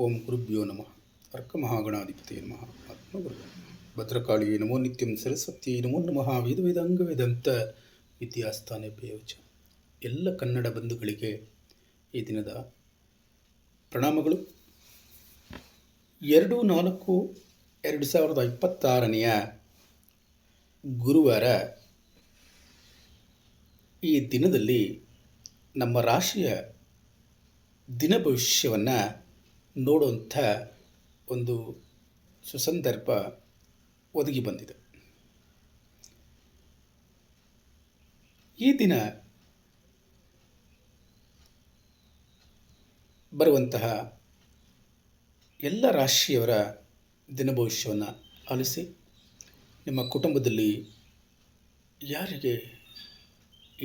ಓಂ ಗುರುಭ್ಯೋ ನಮಃ ಅರ್ಕಮಹಾಗಣಾಧಿಪತಿಯೇ ನಮಃ ಆತ್ಮಗುರು ಭದ್ರಕಾಳಿಯೇ ನಮೋ ನಿತ್ಯಂ ಸರಸ್ವತಿಯೇ ನಮೋ ನಮಃ ವೇದ ವೇದಾಂತ ವಿದ್ಯಾಸ್ಥಾನೆ ಪ್ರಯೋಜ. ಎಲ್ಲ ಕನ್ನಡ ಬಂಧುಗಳಿಗೆ ಈ ದಿನದ ಪ್ರಣಾಮಗಳು. 2/4/2026 ಗುರುವಾರ ಈ ದಿನದಲ್ಲಿ ನಮ್ಮ ರಾಶಿಯ ದಿನ ಭವಿಷ್ಯವನ್ನು ನೋಡುವಂಥ ಒಂದು ಸುಸಂದರ್ಭ ಒದಗಿ ಬಂದಿದೆ. ಈ ದಿನ ಬರುವಂತಹ ಎಲ್ಲ ರಾಶಿಯವರ ದಿನ ಭವಿಷ್ಯವನ್ನು ಆಲಿಸಿ, ನಿಮ್ಮ ಕುಟುಂಬದಲ್ಲಿ ಯಾರಿಗೆ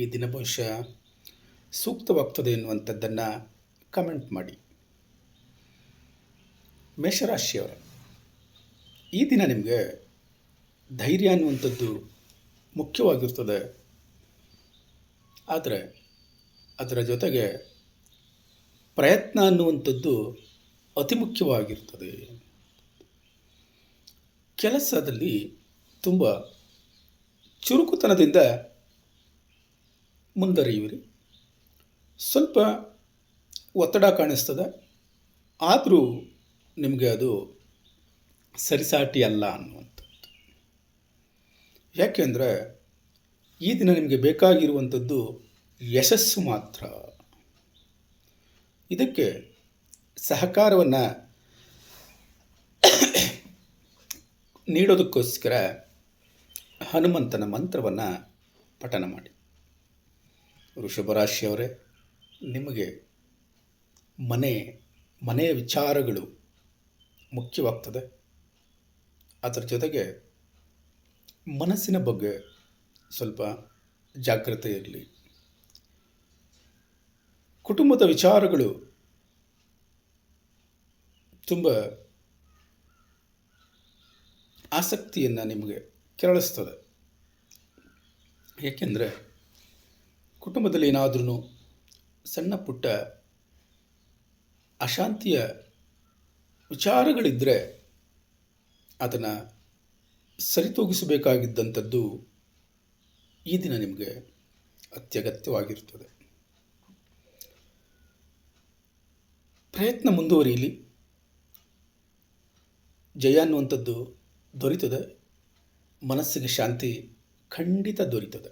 ಈ ದಿನ ಭವಿಷ್ಯ ಸೂಕ್ತವಾಗ್ತದೆ ಎನ್ನುವಂಥದ್ದನ್ನು ಕಮೆಂಟ್ ಮಾಡಿ. ಮೇಷರಾಶಿಯವರ ಈ ದಿನ ನಿಮಗೆ ಧೈರ್ಯ ಅನ್ನುವಂಥದ್ದು ಮುಖ್ಯವಾಗಿರ್ತದೆ. ಆದರೆ ಅದರ ಜೊತೆಗೆ ಪ್ರಯತ್ನ ಅನ್ನುವಂಥದ್ದು ಅತಿ ಮುಖ್ಯವಾಗಿರ್ತದೆ. ಕೆಲಸದಲ್ಲಿ ತುಂಬ ಚುರುಕುತನದಿಂದ ಮುಂದುವರಿಯುವಿರಿ. ಸ್ವಲ್ಪ ಒತ್ತಡ ಕಾಣಿಸ್ತದೆ, ಆದರೂ ನಿಮಗೆ ಅದು ಸರಿಸಾಟಿ ಅಲ್ಲ ಅನ್ನುವಂಥದ್ದು. ಯಾಕೆಂದರೆ ಈ ದಿನ ನಿಮಗೆ ಬೇಕಾಗಿರುವಂಥದ್ದು ಯಶಸ್ಸು ಮಾತ್ರ. ಇದಕ್ಕೆ ಸಹಕಾರವನ್ನು ನೀಡೋದಕ್ಕೋಸ್ಕರ ಹನುಮಂತನ ಮಂತ್ರವನ್ನು ಪಠನ ಮಾಡಿ. ವೃಷಭ ರಾಶಿಯವರೇ, ನಿಮಗೆ ಮನೆಯ ವಿಚಾರಗಳು ಮುಖ್ಯವಾಗ್ತದೆ. ಅದರ ಜೊತೆಗೆ ಮನಸ್ಸಿನ ಬಗ್ಗೆ ಸ್ವಲ್ಪ ಜಾಗ್ರತೆ ಇರಲಿ. ಕುಟುಂಬದ ವಿಚಾರಗಳು ತುಂಬ ಆಸಕ್ತಿಯನ್ನು ನಿಮಗೆ ಕೆರಳಿಸ್ತದೆ. ಏಕೆಂದರೆ ಕುಟುಂಬದಲ್ಲಿ ಏನಾದ್ರೂ ಸಣ್ಣ ಪುಟ್ಟ ಅಶಾಂತಿಯ ವಿಚಾರಗಳಿದ್ದರೆ ಅದನ್ನು ಸರಿತೂಗಿಸಬೇಕಾಗಿದ್ದಂಥದ್ದು ಈ ದಿನ ನಿಮಗೆ ಅತ್ಯಗತ್ಯವಾಗಿರುತ್ತದೆ. ಪ್ರಯತ್ನ ಮುಂದುವರಿಯಲಿ. ಜಯ ಅನ್ನುವಂಥದ್ದು ದೊರೀತದೆ. ಮನಸ್ಸಿಗೆ ಶಾಂತಿ ಖಂಡಿತ ದೊರೀತದೆ.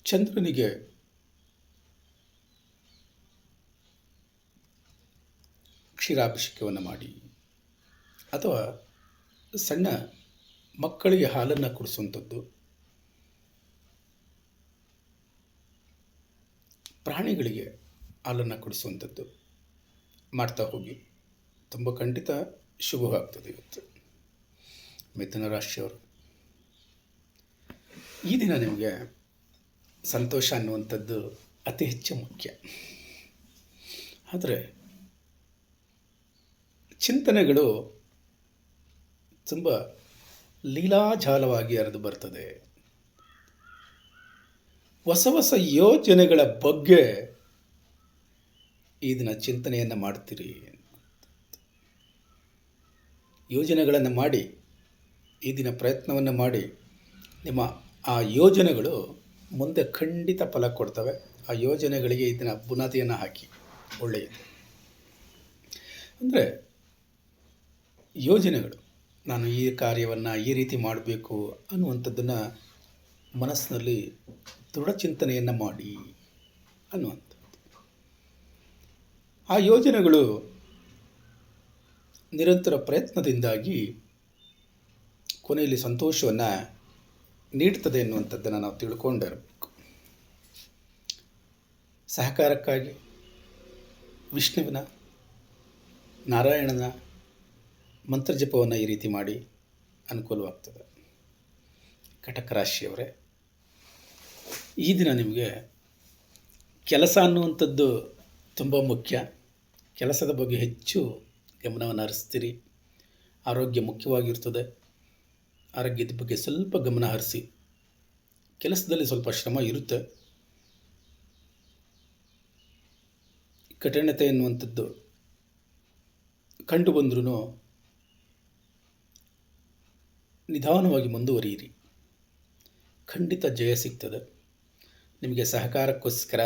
ಚಂದ್ರನಿಗೆ ಕ್ಷೀರಾಭಿಷೇಕವನ್ನು ಮಾಡಿ ಅಥವಾ ಸಣ್ಣ ಮಕ್ಕಳಿಗೆ ಹಾಲನ್ನು ಕುಡಿಸುವಂಥದ್ದು, ಪ್ರಾಣಿಗಳಿಗೆ ಹಾಲನ್ನು ಕುಡಿಸುವಂಥದ್ದು ಮಾಡ್ತಾ ಹೋಗಿ. ತುಂಬ ಖಂಡಿತ ಶುಭವಾಗ್ತದೆ ಇವತ್ತು. ಮಿಥುನ ರಾಶಿಯವರು, ಈ ದಿನ ನಿಮಗೆ ಸಂತೋಷ ಅನ್ನುವಂಥದ್ದು ಅತಿ ಹೆಚ್ಚು ಮುಖ್ಯ. ಆದರೆ ಚಿಂತನೆಗಳು ತುಂಬ ಲೀಲಾಜಾಲವಾಗಿ ಹರಿದು ಬರ್ತದೆ. ಹೊಸ ಹೊಸ ಯೋಜನೆಗಳ ಬಗ್ಗೆ ಈ ದಿನ ಚಿಂತನೆಯನ್ನು ಮಾಡ್ತೀರಿ. ಯೋಜನೆಗಳನ್ನು ಮಾಡಿ ಈ ದಿನ ಪ್ರಯತ್ನವನ್ನು ಮಾಡಿ. ನಿಮ್ಮ ಆ ಯೋಜನೆಗಳು ಮುಂದೆ ಖಂಡಿತ ಫಲ ಕೊಡ್ತವೆ. ಆ ಯೋಜನೆಗಳಿಗೆ ಈ ದಿನ ಬುನಾದಿಯನ್ನು ಹಾಕಿ. ಒಳ್ಳೆಯದು. ಅಂದರೆ ಯೋಜನೆಗಳು, ನಾನು ಈ ಕಾರ್ಯವನ್ನು ಈ ರೀತಿ ಮಾಡಬೇಕು ಅನ್ನುವಂಥದ್ದನ್ನು ಮನಸ್ಸಿನಲ್ಲಿ ದೃಢ ಚಿಂತನೆಯನ್ನು ಮಾಡಿ ಅನ್ನುವಂಥದ್ದು. ಆ ಯೋಜನೆಗಳು ನಿರಂತರ ಪ್ರಯತ್ನದಿಂದಾಗಿ ಕೊನೆಯಲ್ಲಿ ಸಂತೋಷವನ್ನು ನೀಡ್ತದೆ ಎನ್ನುವಂಥದ್ದನ್ನು ನಾವು ತಿಳ್ಕೊಂಡಿರಬೇಕು. ಸಹಕಾರಕ್ಕಾಗಿ ವಿಷ್ಣುವಿನ, ನಾರಾಯಣನ ಮಂತ್ರಜಪವನ್ನು ಈ ರೀತಿ ಮಾಡಿ ಅನುಕೂಲವಾಗ್ತದೆ. ಕಟಕ ರಾಶಿಯವರೇ, ಈ ದಿನ ನಿಮಗೆ ಕೆಲಸ ಅನ್ನುವಂಥದ್ದು ತುಂಬ ಮುಖ್ಯ. ಕೆಲಸದ ಬಗ್ಗೆ ಹೆಚ್ಚು ಗಮನವನ್ನು ಹರಿಸ್ತೀರಿ. ಆರೋಗ್ಯ ಮುಖ್ಯವಾಗಿರ್ತದೆ. ಆರೋಗ್ಯದ ಬಗ್ಗೆ ಸ್ವಲ್ಪ ಗಮನ ಹರಿಸಿ. ಕೆಲಸದಲ್ಲಿ ಸ್ವಲ್ಪ ಶ್ರಮ ಇರುತ್ತೆ. ಕಠಿಣತೆ ಎನ್ನುವಂಥದ್ದು ಕಂಡು ಬಂದ್ರೂ ನಿಧಾನವಾಗಿ ಮುಂದುವರಿಯಿರಿ, ಖಂಡಿತ ಜಯ ಸಿಗ್ತದೆ. ನಿಮಗೆ ಸಹಕಾರಕ್ಕೋಸ್ಕರ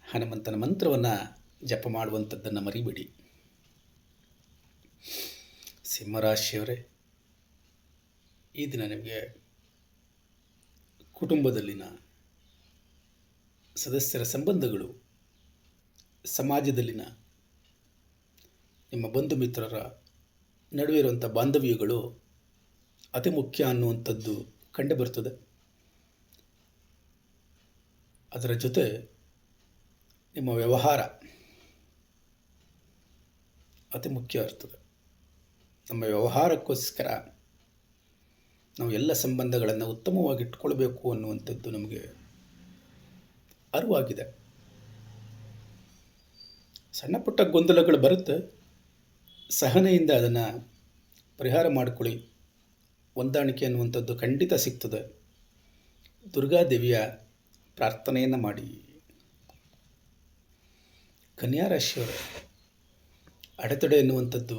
ಹನುಮಂತನ ಮಂತ್ರವನ್ನು ಜಪ ಮಾಡುವಂಥದ್ದನ್ನು ಮರಿಬೇಡಿ. ಸಿಂಹರಾಶಿಯವರೇ, ಈ ದಿನ ನಿಮಗೆ ಕುಟುಂಬದಲ್ಲಿನ ಸದಸ್ಯರ ಸಂಬಂಧಗಳು, ಸಮಾಜದಲ್ಲಿನ ನಿಮ್ಮ ಬಂಧು ಮಿತ್ರರ ನಡುವೆ ಇರುವಂಥ ಬಾಂಧವ್ಯಗಳು ಅತಿ ಮುಖ್ಯ ಅನ್ನುವಂಥದ್ದು ಕಂಡುಬರ್ತದೆ. ಅದರ ಜೊತೆ ನಿಮ್ಮ ವ್ಯವಹಾರ ಅತಿ ಮುಖ್ಯ ಇರ್ತದೆ. ನಮ್ಮ ವ್ಯವಹಾರಕ್ಕೋಸ್ಕರ ನಾವು ಎಲ್ಲ ಸಂಬಂಧಗಳನ್ನು ಉತ್ತಮವಾಗಿ ಇಟ್ಕೊಳ್ಬೇಕು ಅನ್ನುವಂಥದ್ದು ನಮಗೆ ಅರಿವಾಗಿದೆ. ಸಣ್ಣ ಪುಟ್ಟ ಗೊಂದಲಗಳು ಬರುತ್ತೆ, ಸಹನೆಯಿಂದ ಅದನ್ನು ಪರಿಹಾರ ಮಾಡಿಕೊಳ್ಳಿ. ಹೊಂದಾಣಿಕೆ ಅನ್ನುವಂಥದ್ದು ಖಂಡಿತ ಸಿಗ್ತದೆ. ದುರ್ಗಾದೇವಿಯ ಪ್ರಾರ್ಥನೆಯನ್ನು ಮಾಡಿ. ಕನ್ಯಾ ರಾಶಿಯವರ ಅಡೆತಡೆ ಎನ್ನುವಂಥದ್ದು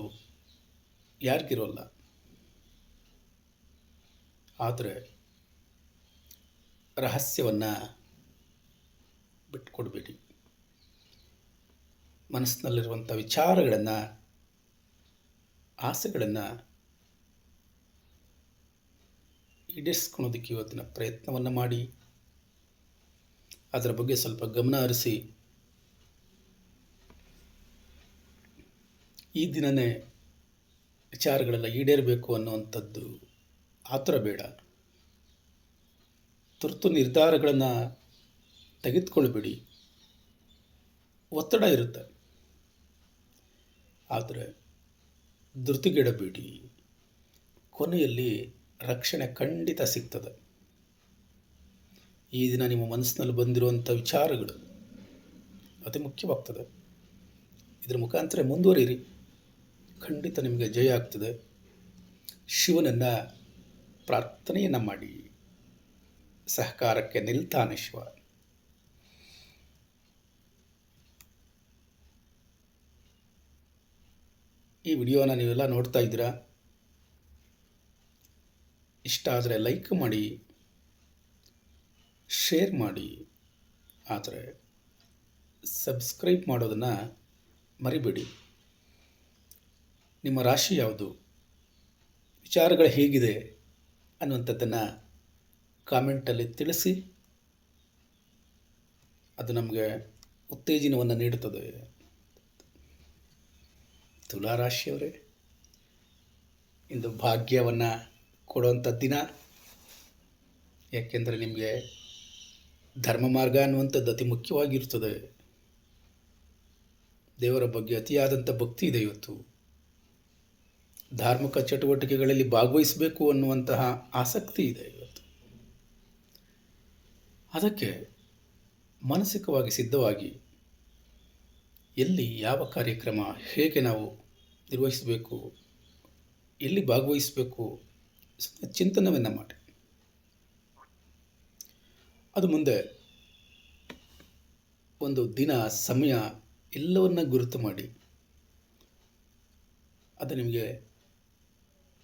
ಯಾರಿಗಿರೋಲ್ಲ, ಆದರೆ ರಹಸ್ಯವನ್ನು ಬಿಟ್ಕೊಡ್ಬೇಡಿ. ಮನಸ್ಸಿನಲ್ಲಿರುವಂಥ ವಿಚಾರಗಳನ್ನು, ಆಸೆಗಳನ್ನು ಈಡೇರಿಸ್ಕೊಳೋದಕ್ಕೆ ಇವತ್ತಿನ ಪ್ರಯತ್ನವನ್ನು ಮಾಡಿ. ಅದರ ಬಗ್ಗೆ ಸ್ವಲ್ಪ ಗಮನ ಹರಿಸಿ. ಈ ದಿನವೇ ವಿಚಾರಗಳೆಲ್ಲ ಈಡೇರಬೇಕು ಅನ್ನುವಂಥದ್ದು ಆತುರ ಬೇಡ. ತುರ್ತು ನಿರ್ಧಾರಗಳನ್ನು ತೆಗೆದುಕೊಳ್ಬೇಡಿ. ಒತ್ತಡ ಇರುತ್ತೆ, ಆದರೆ ಧೃತಿಗೆಡಬೇಡಿ. ಕೊನೆಯಲ್ಲಿ ರಕ್ಷಣೆ ಖಂಡಿತ ಸಿಗ್ತದೆ. ಈ ದಿನ ನಿಮ್ಮ ಮನಸ್ಸಿನಲ್ಲಿ ಬಂದಿರುವಂಥ ವಿಚಾರಗಳು ಅತಿ ಮುಖ್ಯವಾಗ್ತದೆ. ಇದರ ಮುಖಾಂತರ ಮುಂದುವರಿಯಿರಿ, ಖಂಡಿತ ನಿಮಗೆ ಜಯ ಆಗ್ತದೆ. ಶಿವನನ್ನು ಪ್ರಾರ್ಥನೆಯನ್ನು ಮಾಡಿ. ಸಹಕಾರಕ್ಕೆ ನಿಲ್ತಾನೆ ಶಿವ. ಈ ವಿಡಿಯೋನ ನೀವೆಲ್ಲ ನೋಡ್ತಾ ಇದ್ದೀರಾ. ಇಷ್ಟ ಆದರೆ ಲೈಕ್ ಮಾಡಿ, ಶೇರ್ ಮಾಡಿ, ಆದರೆ ಸಬ್ಸ್ಕ್ರೈಬ್ ಮಾಡೋದನ್ನು ಮರಿಬೇಡಿ. ನಿಮ್ಮ ರಾಶಿ ಯಾವುದು, ವಿಚಾರಗಳು ಹೇಗಿದೆ ಅನ್ನುವಂಥದ್ದನ್ನು ಕಾಮೆಂಟಲ್ಲಿ ತಿಳಿಸಿ. ಅದು ನಮಗೆ ಉತ್ತೇಜನವನ್ನು ನೀಡುತ್ತದೆ. ತುಲಾರಾಶಿಯವರೇ, ಇಂದು ಭಾಗ್ಯವನ್ನು ಕೊಡುವಂಥ ದಿನ. ಯಾಕೆಂದರೆ ನಿಮಗೆ ಧರ್ಮ ಮಾರ್ಗ ಅನ್ನುವಂಥದ್ದು ಅತಿ ಮುಖ್ಯವಾಗಿರ್ತದೆ. ದೇವರ ಬಗ್ಗೆ ಅತಿಯಾದಂಥ ಭಕ್ತಿ ಇದೆ. ಇವತ್ತು ಧಾರ್ಮಿಕ ಚಟುವಟಿಕೆಗಳಲ್ಲಿ ಭಾಗವಹಿಸಬೇಕು ಅನ್ನುವಂತಹ ಆಸಕ್ತಿ ಇದೆ. ಇವತ್ತು ಅದಕ್ಕೆ ಮಾನಸಿಕವಾಗಿ ಸಿದ್ಧವಾಗಿ ಎಲ್ಲಿ ಯಾವ ಕಾರ್ಯಕ್ರಮ ಹೇಗೆ ನಾವು ನಿರ್ವಹಿಸಬೇಕು, ಎಲ್ಲಿ ಭಾಗವಹಿಸಬೇಕು, ಚಿಂತನವನ್ನು ಮಾಡಿ. ಅದು ಮುಂದೆ ಒಂದು ದಿನ, ಸಮಯ ಎಲ್ಲವನ್ನ ಗುರುತು ಮಾಡಿ. ಅದು ನಿಮಗೆ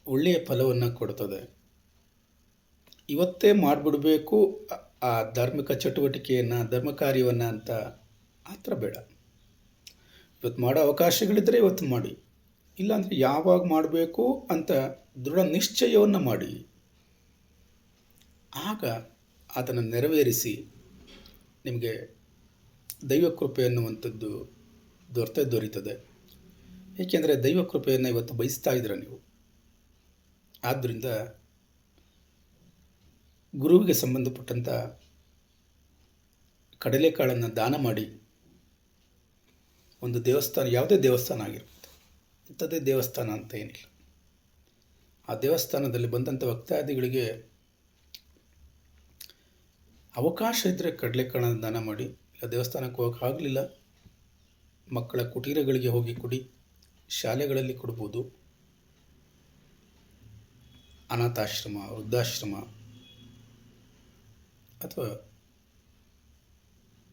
ಒಳ್ಳೆಯ ಫಲವನ್ನು ಕೊಡ್ತದೆ. ಇವತ್ತೇ ಮಾಡಿಬಿಡಬೇಕು ಆ ಧಾರ್ಮಿಕ ಚಟುವಟಿಕೆಯನ್ನು, ಧರ್ಮ ಕಾರ್ಯವನ್ನು ಅಂತ ಆತರ ಬೇಡ. ಇವತ್ತು ಮಾಡೋ ಅವಕಾಶಗಳಿದ್ದರೆ ಇವತ್ತು ಮಾಡಿ, ಇಲ್ಲಾಂದರೆ ಯಾವಾಗ ಮಾಡಬೇಕು ಅಂತ ದೃಢ ನಿಶ್ಚಯವನ್ನು ಮಾಡಿ. ಆಗ ಅದನ್ನು ನೆರವೇರಿಸಿ ನಿಮಗೆ ದೈವಕೃಪೆ ಅನ್ನುವಂಥದ್ದು ದೊರೀತದೆ. ಏಕೆಂದರೆ ದೈವಕೃಪೆಯನ್ನು ಇವತ್ತು ಬಯಸ್ತಾ ಇದ್ದೀರ ನೀವು. ಆದ್ದರಿಂದ ಗುರುವಿಗೆ ಸಂಬಂಧಪಟ್ಟಂಥ ಕಡಲೆಕಾಳನ್ನು ದಾನ ಮಾಡಿ. ಒಂದು ದೇವಸ್ಥಾನ, ಯಾವುದೇ ದೇವಸ್ಥಾನ ಆಗಿರುತ್ತೆ, ಇಂಥದ್ದೇ ದೇವಸ್ಥಾನ ಅಂತ ಏನಿಲ್ಲ, ಆ ದೇವಸ್ಥಾನದಲ್ಲಿ ಬಂದಂಥ ಭಕ್ತಾದಿಗಳಿಗೆ ಅವಕಾಶ ಇದ್ದರೆ ಕಡಲೆಕಾಳನ್ನು ದಾನ ಮಾಡಿ. ಇಲ್ಲ ದೇವಸ್ಥಾನಕ್ಕೆ ಹೋಗೋಕ್ಕಾಗಲಿಲ್ಲ, ಮಕ್ಕಳ ಕುಟೀರಗಳಿಗೆ ಹೋಗಿ ಕೊಡಿ, ಶಾಲೆಗಳಲ್ಲಿ ಕೊಡ್ಬೋದು, ಅನಾಥಾಶ್ರಮ, ವೃದ್ಧಾಶ್ರಮ ಅಥವಾ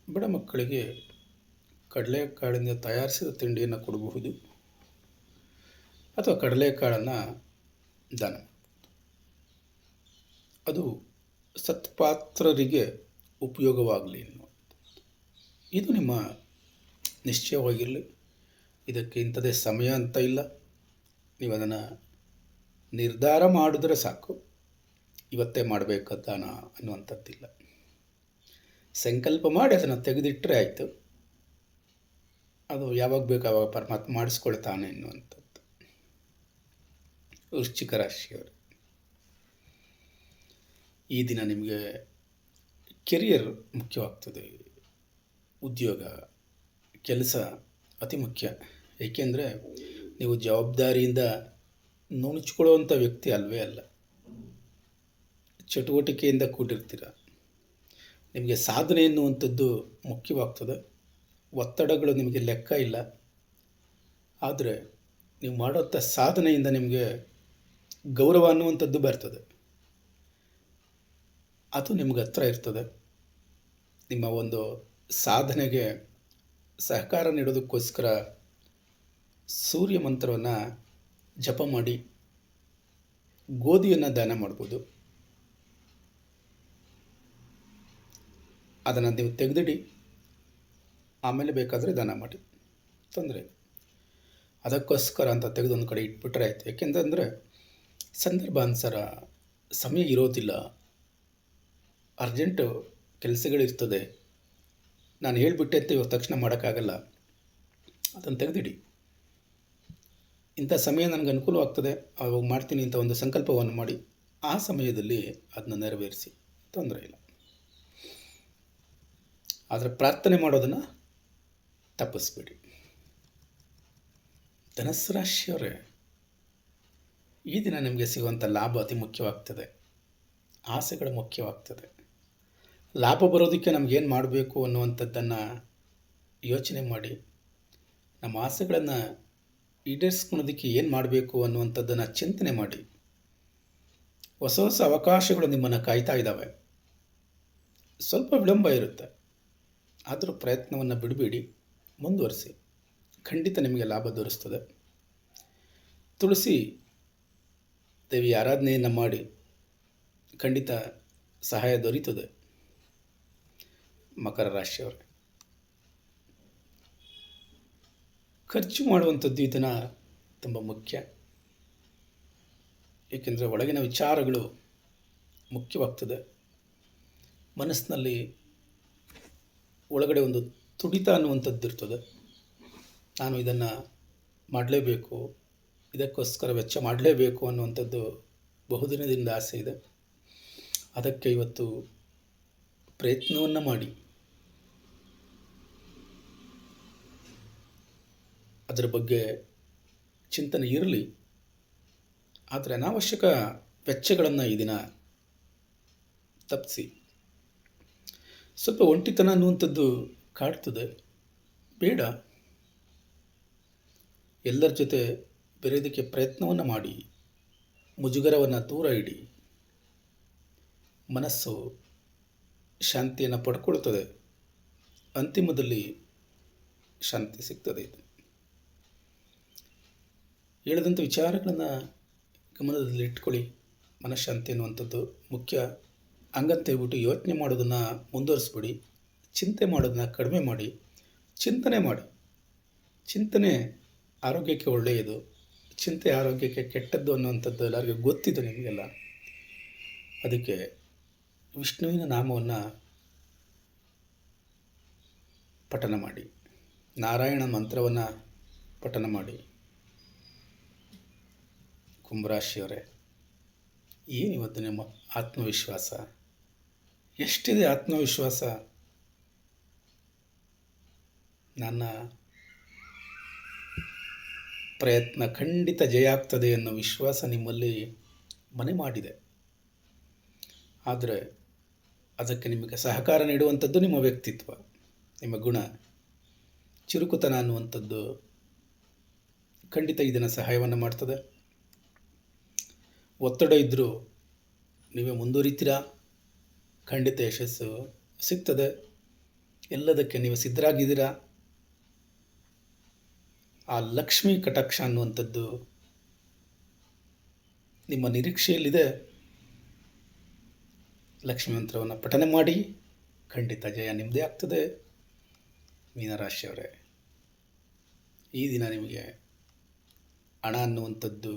ಬಡ ಮಕ್ಕಳಿಗೆ ಕಡಲೆಕಾಳಿಂದ ತಯಾರಿಸಿದ ತಿಂಡಿಯನ್ನು ಕೊಡಬಹುದು. ಅಥವಾ ಕಡಲೆಕಾಳನ್ನು ದಾನ ಮಾಡಿ. ಅದು ಸತ್ಪಾತ್ರರಿಗೆ ಉಪಯೋಗವಾಗಲಿ ಎನ್ನುವ ಇದು ನಿಮ್ಮ ನಿಶ್ಚಯವಾಗಿರಲಿ. ಇದಕ್ಕೆ ಇಂಥದ್ದೇ ಸಮಯ ಅಂತ ಇಲ್ಲ. ನೀವು ಅದನ್ನು ನಿರ್ಧಾರ ಮಾಡಿದ್ರೆ ಸಾಕು, ಇವತ್ತೇ ಮಾಡಬೇಕು ದಾನ ಅನ್ನುವಂಥದ್ದಿಲ್ಲ. ಸಂಕಲ್ಪ ಮಾಡಿ ಅದನ್ನು ತೆಗೆದಿಟ್ಟರೆ ಆಯಿತು, ಅದು ಯಾವಾಗ ಬೇಕು ಆವಾಗ ಪರಮಾತ್ಮ ಮಾಡಿಸ್ಕೊಳ್ತಾನೆ ಎನ್ನುವಂಥದ್ದು. ವೃಶ್ಚಿಕ ರಾಶಿಯವರು, ಈ ದಿನ ನಿಮಗೆ ಕೆರಿಯರ್ ಮುಖ್ಯವಾಗ್ತದೆ. ಉದ್ಯೋಗ, ಕೆಲಸ ಅತಿ ಮುಖ್ಯ. ಏಕೆಂದರೆ ನೀವು ಜವಾಬ್ದಾರಿಯಿಂದ ನುಣುಚ್ಕೊಳ್ಳುವಂಥ ವ್ಯಕ್ತಿ ಅಲ್ವೇ ಅಲ್ಲ. ಚಟುವಟಿಕೆಯಿಂದ ಕೂಡಿರ್ತೀರ. ನಿಮಗೆ ಸಾಧನೆ ಎನ್ನುವಂಥದ್ದು ಮುಖ್ಯವಾಗ್ತದೆ. ಒತ್ತಡಗಳು ನಿಮಗೆ ಲೆಕ್ಕ ಇಲ್ಲ. ಆದರೆ ನೀವು ಮಾಡೋಂಥ ಸಾಧನೆಯಿಂದ ನಿಮಗೆ ಗೌರವ ಅನ್ನುವಂಥದ್ದು ಬರ್ತದೆ. ಅದು ನಿಮ್ಗೆ ಹತ್ರ ಇರ್ತದೆ. ನಿಮ್ಮ ಒಂದು ಸಾಧನೆಗೆ ಸಹಕಾರ ನೀಡೋದಕ್ಕೋಸ್ಕರ ಸೂರ್ಯ ಮಂತ್ರವನ್ನು ಜಪ ಮಾಡಿ ಗೋಧಿಯನ್ನು ದಾನ ಮಾಡ್ಬೋದು. ಅದನ್ನು ನೀವು ತೆಗೆದಿಡಿ, ಆಮೇಲೆ ಬೇಕಾದರೆ ದಾನ ಮಾಡಿ, ತೊಂದರೆ ಇಲ್ಲ. ಅದಕ್ಕೋಸ್ಕರ ಅಂತ ತೆಗೆದು ಒಂದು ಕಡೆ ಇಟ್ಬಿಟ್ರೆ ಆಯಿತು. ಏಕೆಂತಂದರೆ ಸಂದರ್ಭಾನುಸಾರ ಸಮಯ ಇರೋದಿಲ್ಲ, ಅರ್ಜೆಂಟು ಕೆಲಸಗಳಿರ್ತದೆ. ನಾನು ಹೇಳಿಬಿಟ್ಟೆ ಅಂತ ಇವಾಗ ತಕ್ಷಣ ಮಾಡೋಕ್ಕಾಗಲ್ಲ. ಅದನ್ನು ತೆಗೆದಿಡಿ. ಇಂಥ ಸಮಯ ನನಗೆ ಅನುಕೂಲವಾಗ್ತದೆ, ಅವಾಗ ಮಾಡ್ತೀನಿ ಅಂತ ಒಂದು ಸಂಕಲ್ಪವನ್ನು ಮಾಡಿ ಆ ಸಮಯದಲ್ಲಿ ಅದನ್ನ ನೆರವೇರಿಸಿ, ತೊಂದರೆ ಇಲ್ಲ. ಆದರೆ ಪ್ರಾರ್ಥನೆ ಮಾಡೋದನ್ನು ತಪ್ಪಿಸ್ಬೇಡಿ. ಧನಸ್ಸು ರಾಶಿಯವರೇ, ಈ ದಿನ ನಿಮಗೆ ಸಿಗುವಂಥ ಲಾಭ ಅತಿ ಮುಖ್ಯವಾಗ್ತದೆ. ಆಸೆಗಳು ಮುಖ್ಯವಾಗ್ತದೆ. ಲಾಭ ಬರೋದಕ್ಕೆ ನಮಗೇನು ಮಾಡಬೇಕು ಅನ್ನುವಂಥದ್ದನ್ನು ಯೋಚನೆ ಮಾಡಿ, ನಮ್ಮ ಆಸೆಗಳನ್ನು ಈಡೇರಿಸ್ಕೊಳೋದಕ್ಕೆ ಏನು ಮಾಡಬೇಕು ಅನ್ನುವಂಥದ್ದನ್ನು ಚಿಂತನೆ ಮಾಡಿ. ಹೊಸ ಹೊಸ ಅವಕಾಶಗಳು ನಿಮ್ಮನ್ನು ಕಾಯ್ತಾ ಇದ್ದಾವೆ. ಸ್ವಲ್ಪ ವಿಳಂಬ ಇರುತ್ತೆ, ಆದರೂ ಪ್ರಯತ್ನವನ್ನು ಬಿಡಬೇಡಿ, ಮುಂದುವರಿಸಿ. ಖಂಡಿತ ನಿಮಗೆ ಲಾಭ ದೊರೆಸ್ತದೆ. ತುಳಸಿ ದೇವಿ ಆರಾಧನೆಯನ್ನು ಮಾಡಿ, ಖಂಡಿತ ಸಹಾಯ ದೊರೀತದೆ. ಮಕರ ರಾಶಿಯವರು, ಖರ್ಚು ಮಾಡುವಂಥದ್ದು ಇದನ್ನು ತುಂಬ ಮುಖ್ಯ. ಏಕೆಂದರೆ ಒಳಗಿನ ವಿಚಾರಗಳು ಮುಖ್ಯವಾಗ್ತದೆ. ಮನಸ್ಸಿನಲ್ಲಿ ಒಳಗಡೆ ಒಂದು ತುಡಿತ ಅನ್ನುವಂಥದ್ದು ಇರ್ತದೆ. ನಾನು ಇದನ್ನು ಮಾಡಲೇಬೇಕು, ಇದಕ್ಕೋಸ್ಕರ ವೆಚ್ಚ ಮಾಡಲೇಬೇಕು ಅನ್ನುವಂಥದ್ದು ಬಹುದಿನದಿಂದ ಆಸೆ ಇದೆ. ಅದಕ್ಕೆ ಇವತ್ತು ಪ್ರಯತ್ನವನ್ನು ಮಾಡಿ ಅದರ ಬಗ್ಗೆ ಚಿಂತನೆ ಇರಲಿ. ಆದರೆ ಅನಾವಶ್ಯಕ ವೆಚ್ಚಗಳನ್ನು ಈ ದಿನ ತಪ್ಪಿಸಿ. ಸ್ವಲ್ಪ ಒಂಟಿತನ ಅನ್ನುವಂಥದ್ದು ಕಾಡ್ತದೆ, ಬೇಡ. ಎಲ್ಲರ ಜೊತೆ ಬೆರೆಯೋದಕ್ಕೆ ಪ್ರಯತ್ನವನ್ನು ಮಾಡಿ, ಮುಜುಗರವನ್ನು ದೂರ ಇಡಿ. ಮನಸ್ಸು ಶಾಂತಿಯನ್ನು ಪಡ್ಕೊಳ್ತದೆ. ಅಂತಿಮದಲ್ಲಿ ಶಾಂತಿ ಸಿಗ್ತದೆ. ಹೇಳಿದಂಥ ವಿಚಾರಗಳನ್ನು ಗಮನದಲ್ಲಿ ಇಟ್ಕೊಳ್ಳಿ. ಮನಃಶಾಂತಿ ಅನ್ನುವಂಥದ್ದು ಮುಖ್ಯ. ಹಂಗಂತ ಹೇಳ್ಬಿಟ್ಟು ಯೋಚನೆ ಮಾಡೋದನ್ನು ಮುಂದುವರಿಸ್ಬಿಡಿ. ಚಿಂತೆ ಮಾಡೋದನ್ನು ಕಡಿಮೆ ಮಾಡಿ, ಚಿಂತನೆ ಮಾಡಿ. ಚಿಂತನೆ ಆರೋಗ್ಯಕ್ಕೆ ಒಳ್ಳೆಯದು, ಚಿಂತೆ ಆರೋಗ್ಯಕ್ಕೆ ಕೆಟ್ಟದ್ದು ಅನ್ನುವಂಥದ್ದು ಎಲ್ಲರಿಗೂ ಗೊತ್ತಿದೆ ನಿಮಗೆಲ್ಲ. ಅದಕ್ಕೆ ವಿಷ್ಣುವಿನ ನಾಮವನ್ನು ಪಠನ ಮಾಡಿ, ನಾರಾಯಣ ಮಂತ್ರವನ್ನು ಪಠನ ಮಾಡಿ. ಕುಂಭರಾಶಿಯವರೇ, ಏನಿವತ್ತು ನಿಮ್ಮ ಆತ್ಮವಿಶ್ವಾಸ? ಎಷ್ಟಿದೆ ಆತ್ಮವಿಶ್ವಾಸ? ನನ್ನ ಪ್ರಯತ್ನ ಖಂಡಿತ ಜಯ ಆಗ್ತದೆ ಅನ್ನೋ ವಿಶ್ವಾಸ ನಿಮ್ಮಲ್ಲಿ ಮನೆ ಮಾಡಿದೆ. ಆದರೆ ಅದಕ್ಕೆ ನಿಮಗೆ ಸಹಕಾರ ನೀಡುವಂಥದ್ದು ನಿಮ್ಮ ವ್ಯಕ್ತಿತ್ವ, ನಿಮ್ಮ ಗುಣ. ಚುರುಕುತನ ಅನ್ನುವಂಥದ್ದು ಖಂಡಿತ ಇದನ್ನು ಸಹಾಯವನ್ನು ಮಾಡ್ತದೆ. ಒತ್ತಡ ಇದ್ದರೂ ನೀವೇ ಮುಂದುವರಿತೀರಾ, ಖಂಡಿತ ಯಶಸ್ಸು ಸಿಗ್ತದೆ. ಎಲ್ಲದಕ್ಕೆ ನೀವು ಸಿದ್ಧರಾಗಿದ್ದೀರಾ. ಆ ಲಕ್ಷ್ಮೀ ಕಟಾಕ್ಷ ಅನ್ನುವಂಥದ್ದು ನಿಮ್ಮ ನಿರೀಕ್ಷೆಯಲ್ಲಿದೆ. ಲಕ್ಷ್ಮೀ ಮಂತ್ರವನ್ನು ಪಠನೆ ಮಾಡಿ, ಖಂಡಿತ ಜಯ ನಿಮ್ಮದೇ ಆಗ್ತದೆ. ಮೀನರಾಶಿಯವರೇ, ಈ ದಿನ ನಿಮಗೆ ಹಣ ಅನ್ನುವಂಥದ್ದು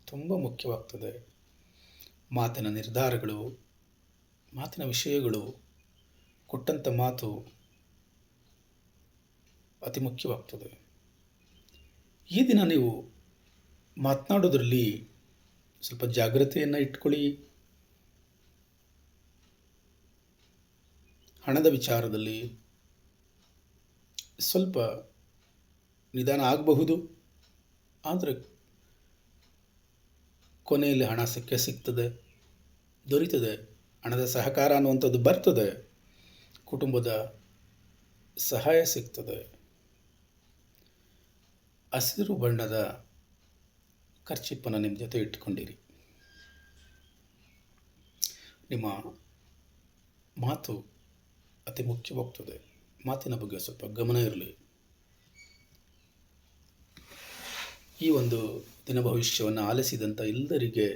ತುಂಬ ಮುಖ್ಯವಾಗ್ತದೆ. ಮಾತಿನ ನಿರ್ಧಾರಗಳು, ಮಾತಿನ ವಿಷಯಗಳು, ಕೊಟ್ಟಂಥ ಮಾತು ಅತಿ ಮುಖ್ಯವಾಗ್ತದೆ. ಈ ದಿನ ನೀವು ಮಾತನಾಡೋದ್ರಲ್ಲಿ ಸ್ವಲ್ಪ ಜಾಗ್ರತೆಯನ್ನು ಇಟ್ಕೊಳ್ಳಿ. ಹಣದ ವಿಚಾರದಲ್ಲಿ ಸ್ವಲ್ಪ ನಿಧಾನ ಆಗಬಹುದು, ಆದರೆ ಕೊನೆಯಲ್ಲಿ ಹಣ ಸಿಗ್ತದೆ, ದೊರೀತದೆ. ಹಣದ ಸಹಕಾರ ಅನ್ನುವಂಥದ್ದು ಬರ್ತದೆ, ಕುಟುಂಬದ ಸಹಾಯ ಸಿಗ್ತದೆ. ಹಸಿರು ಬಣ್ಣದ ಕರ್ಚಿಪ್ಪನ್ನು ನಿಮ್ಮ ಜೊತೆ ಇಟ್ಕೊಂಡಿರಿ. ನಿಮ್ಮ ಮಾತು ಅತಿ ಮುಖ್ಯವಾಗ್ತದೆ. ಮಾತಿನ ಬಗ್ಗೆ ಸ್ವಲ್ಪ ಗಮನ ಇರಲಿ. ಈ ಒಂದು ದಿನ ಭವಿಷ್ಯವನ್ನು ಆಲಿಸಿದಂಥ ಎಲ್ಲರಿಗೆ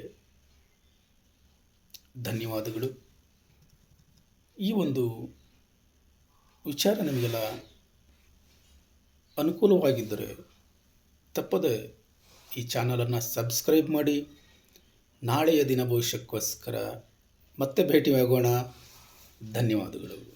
ಧನ್ಯವಾದಗಳು. ಈ ಒಂದು ವಿಚಾರ ನಿಮಗೆಲ್ಲ ಅನುಕೂಲವಾಗಿದ್ದರೆ ತಪ್ಪದೆ ಈ ಚಾನಲನ್ನು ಸಬ್ಸ್ಕ್ರೈಬ್ ಮಾಡಿ. ನಾಳೆಯ ದಿನ ಭವಿಷ್ಯಕ್ಕೋಸ್ಕರ ಮತ್ತೆ ಭೇಟಿಯಾಗೋಣ. ಧನ್ಯವಾದಗಳು.